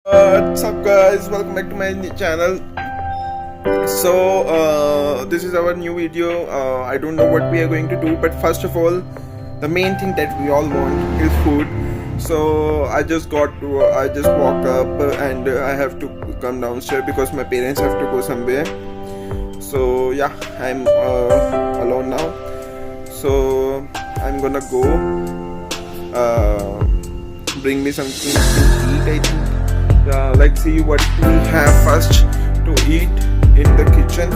What's up, guys? Welcome back to my channel. This is our new video. I don't know what we are going to do, but first of all, the main thing that we all want is food. So I just woke up and I have to come downstairs because my parents have to go somewhere. So yeah, I'm alone now. So I'm gonna go bring me something to eat, I think. Let's see what we have first to eat in the kitchen.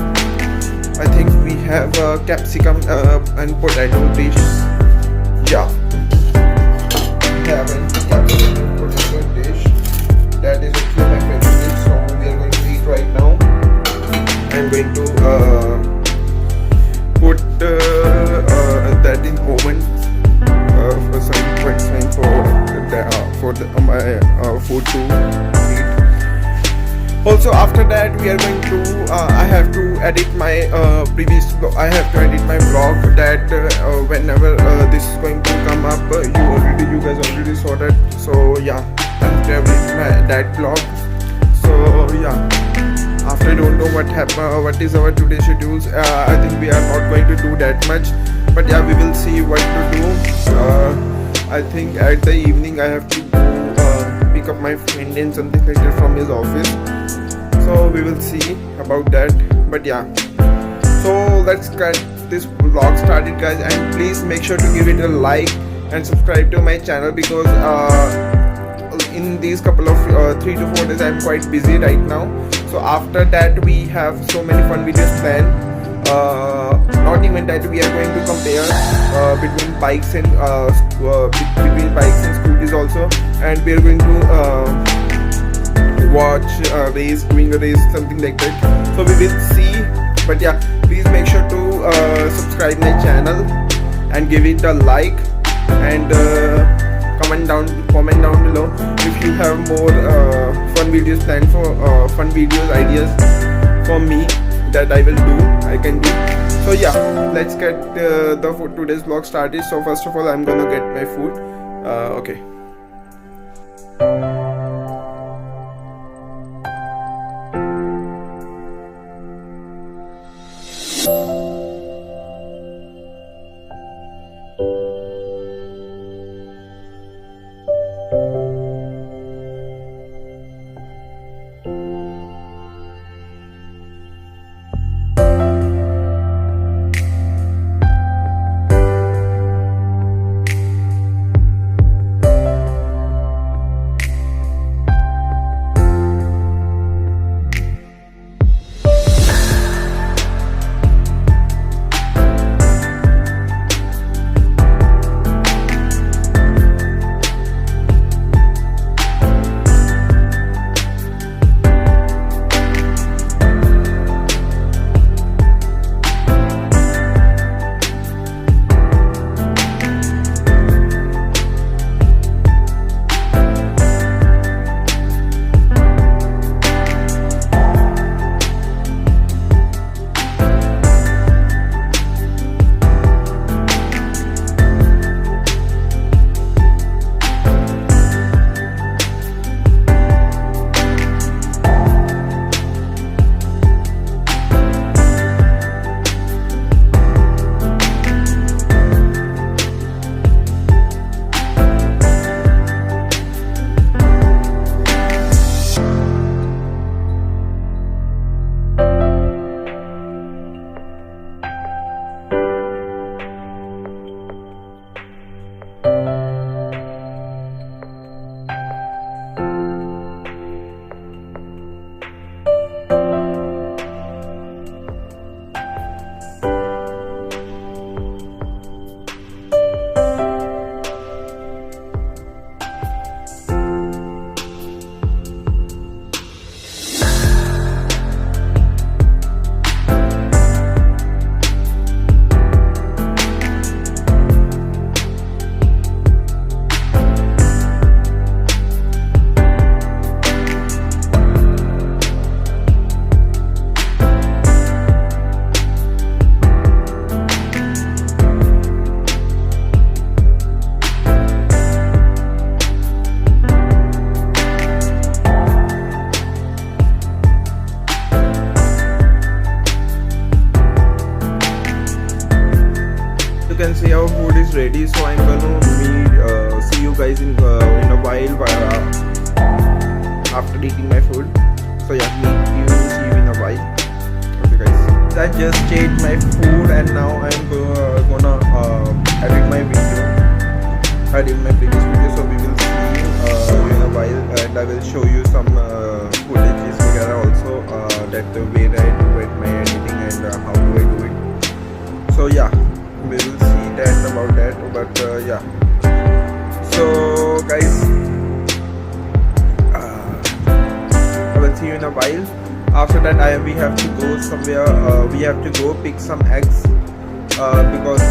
I think we have capsicum and potato dish. Yeah, we have a capsicum and potato dish. That is actually my favorite dish, so we are going to eat right now. I'm going to put that in oven for some point time for my food to eat. Also, after that, we are going to. I have to edit my previous. I have to edit my vlog. That whenever this is going to come up, you guys already saw that. So yeah, I have to edit that vlog. So yeah, after I don't know what is our today's schedules. I think we are not going to do that much. But yeah, we will see what to do. I think at the evening I have to go pick up my friend and something like that from his office. So we will see about that. But yeah, so let's get this vlog started, guys. And please make sure to give it a like and subscribe to my channel because in these couple of 3 to 4 days I'm quite busy right now. So after that we have so many fun videos planned. Not even that we are going to compare between bikes and scooters also, and we are going to watch doing a race, something like that. So we will see. But yeah, please make sure to subscribe my channel and give it a like and comment down below if you have more fun videos planned for fun videos ideas for me that I can do. So yeah, let's get today's vlog started. So first of all, I'm gonna get my food. Okay. after eating my food. So yeah, see you in a while. Okay guys, I just ate my food and now I'm gonna edit my video. I did my previous video, so we will see in a while, and I will show you some footages also, that where I do it, my editing, and how do I do it. So yeah, we will see that about that. But yeah, so guys, I will see you in a while. After that, we have to go somewhere. We have to go pick some eggs because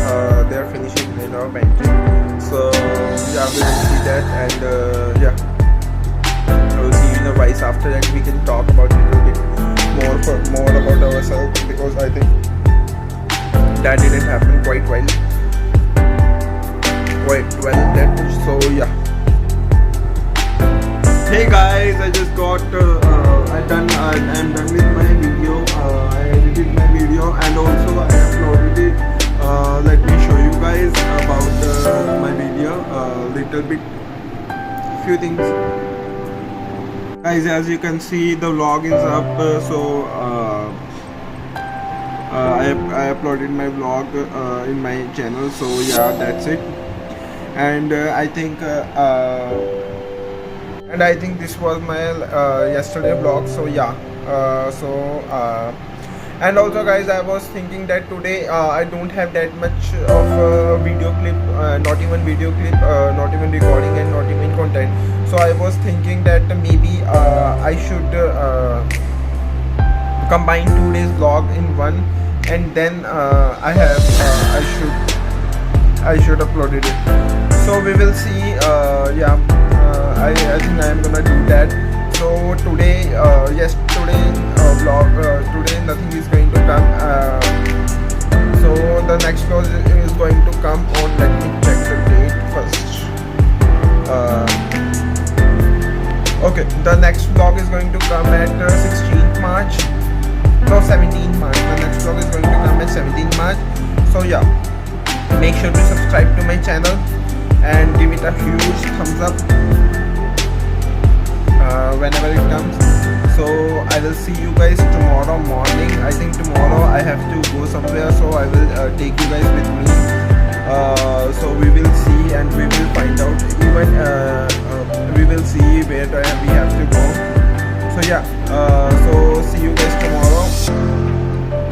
they are finishing in our pantry. So yeah, we will see that, and yeah, I will see you in a while. After that, we can talk about a little bit more about ourselves, because I think that didn't happen quite well. That, so yeah. Hey guys, I just got I'm done with my video. I edited my video and also I uploaded it. Let me show you guys about my video little bit, few things. Guys, as you can see, the vlog is up. I uploaded my vlog in my channel. So yeah, that's it. And I think this was my yesterday vlog. So yeah, and also guys, I was thinking that today I don't have that much of video clip, not even video clip, not even recording, and not even content. So I was thinking that maybe I should combine 2 days vlog in one, and then I should upload it. So we will see. Yeah, I think I am gonna do that. So today, vlog. Today nothing is going to come. So the next vlog is going to come on. Let me check the date first. Okay, the next vlog is going to come at 16th March. No, 17th March. The next vlog is going to come at 17th March. So yeah, make sure to subscribe to my channel and give it a huge thumbs up whenever it comes. So I will see you guys tomorrow morning. I think tomorrow I have to go somewhere, so I will take you guys with me. So we will see and we will find out. Even we will see where we have to go. So yeah, so see you guys tomorrow.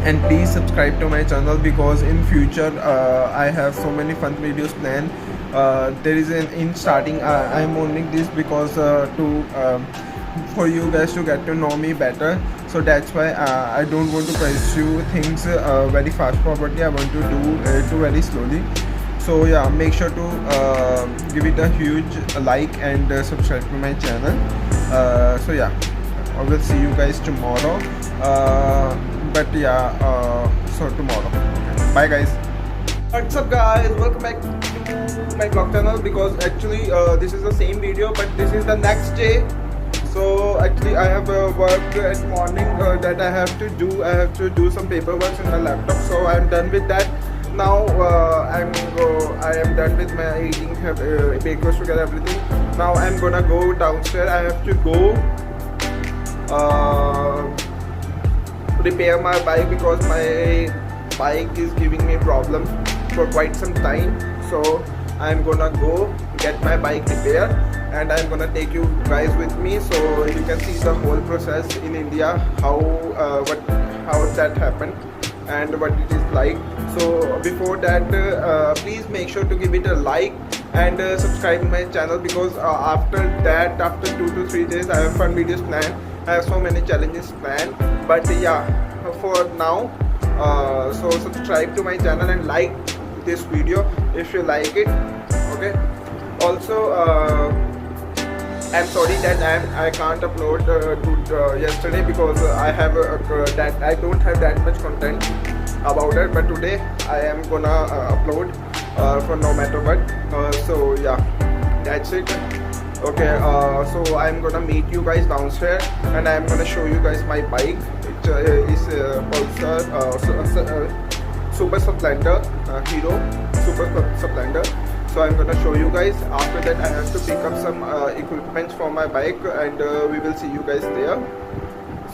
And please subscribe to my channel, because in future I have so many fun videos planned. There is in starting I am only this because for you guys to get to know me better. So that's why I don't want to pursue things very fast forwardly. I want to do it very slowly. So yeah, make sure to give it a huge like and subscribe to my channel. So yeah, I will see you guys tomorrow. But yeah, so tomorrow. Okay. Bye guys. What's up guys, welcome back to my vlog channel, because actually this is the same video but this is the next day. So actually I have work at morning that I have to do. I have to do some paperwork in my laptop, so I'm done with that. Now I am done with my eating, breakfast together, everything. Now I'm gonna go downstairs. I have to go repair my bike, because my bike is giving me problem for quite some time. So I'm gonna go get my bike repaired, and I'm gonna take you guys with me, so you can see the whole process in India, how that happened and what it is like. So before that, please make sure to give it a like and subscribe to my channel, because after 2 to 3 days I have fun videos planned. I have so many challenges planned. But yeah, for now, so subscribe to my channel and like this video if you like it. Okay, also I'm sorry that I can't upload to yesterday, because I have that I don't have that much content about it. But today I am gonna upload for no matter what. So yeah, that's it. Okay, so I'm gonna meet you guys downstairs, and I'm gonna show you guys my bike. It is Pulsar Super Splendor Hero Super Splendor. So I'm gonna show you guys. After that I have to pick up some equipment for my bike, and we will see you guys there.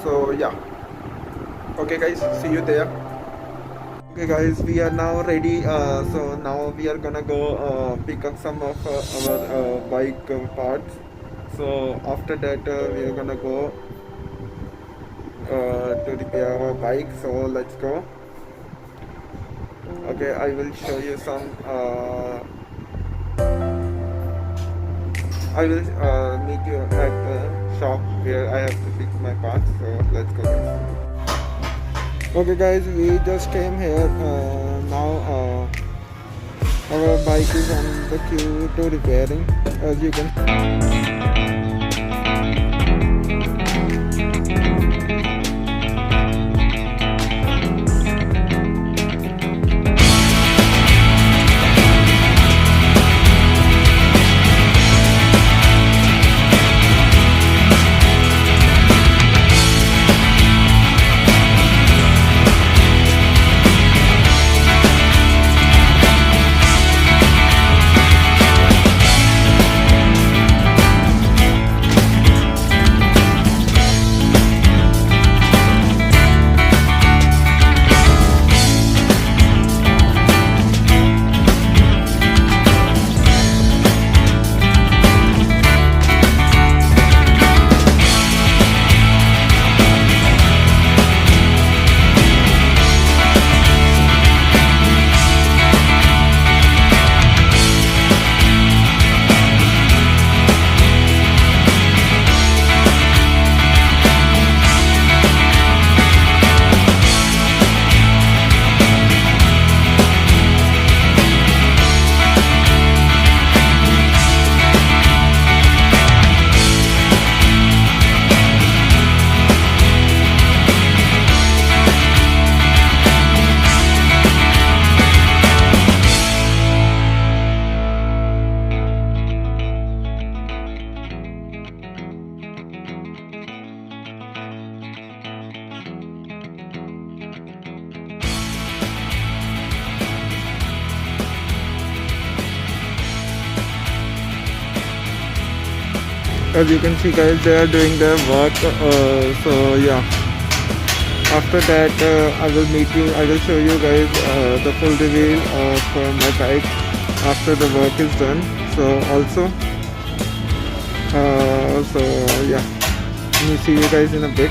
So yeah, okay guys, see you there. Okay guys, we are now ready. So now we are gonna go pick up some of our bike parts. So after that we are gonna go to repair our bike. So let's go. Okay, I will show you some. I will meet you at the shop where I have to fix my parts. So let's go guys. Okay guys, we just came here. Now our bike is on the queue to repairing, as you can. As you can see guys, they are doing their work. So yeah, after that I will show you guys the full reveal of my bike after the work is done. So also so yeah, we'll see you guys in a bit.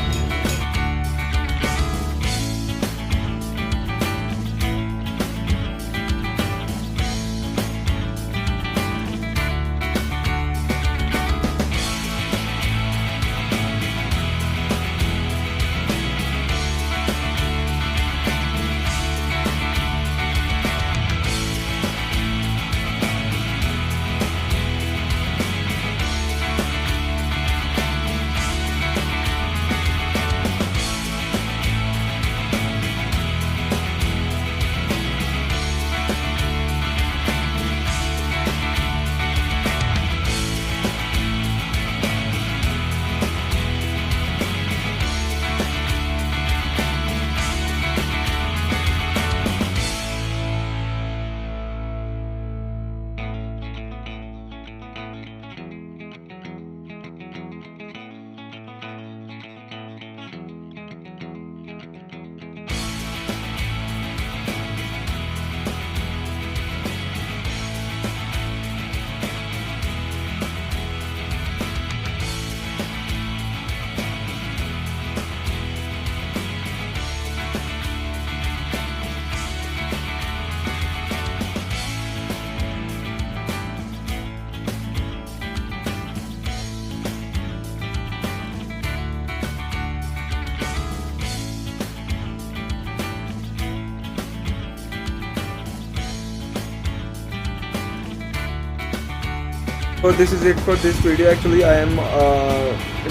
So this is it for this video. Actually I am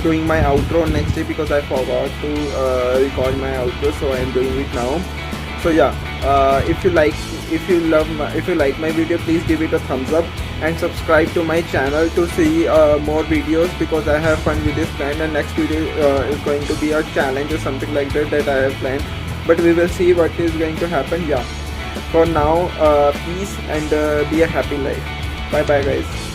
doing my outro next day because I forgot to record my outro, so I am doing it now. So yeah, if you like my video, please give it a thumbs up and subscribe to my channel to see more videos, because I have fun videos planned, and next video is going to be a challenge or something like that I have planned, but we will see what is going to happen. Yeah, for now, peace and be a happy life. Bye bye guys.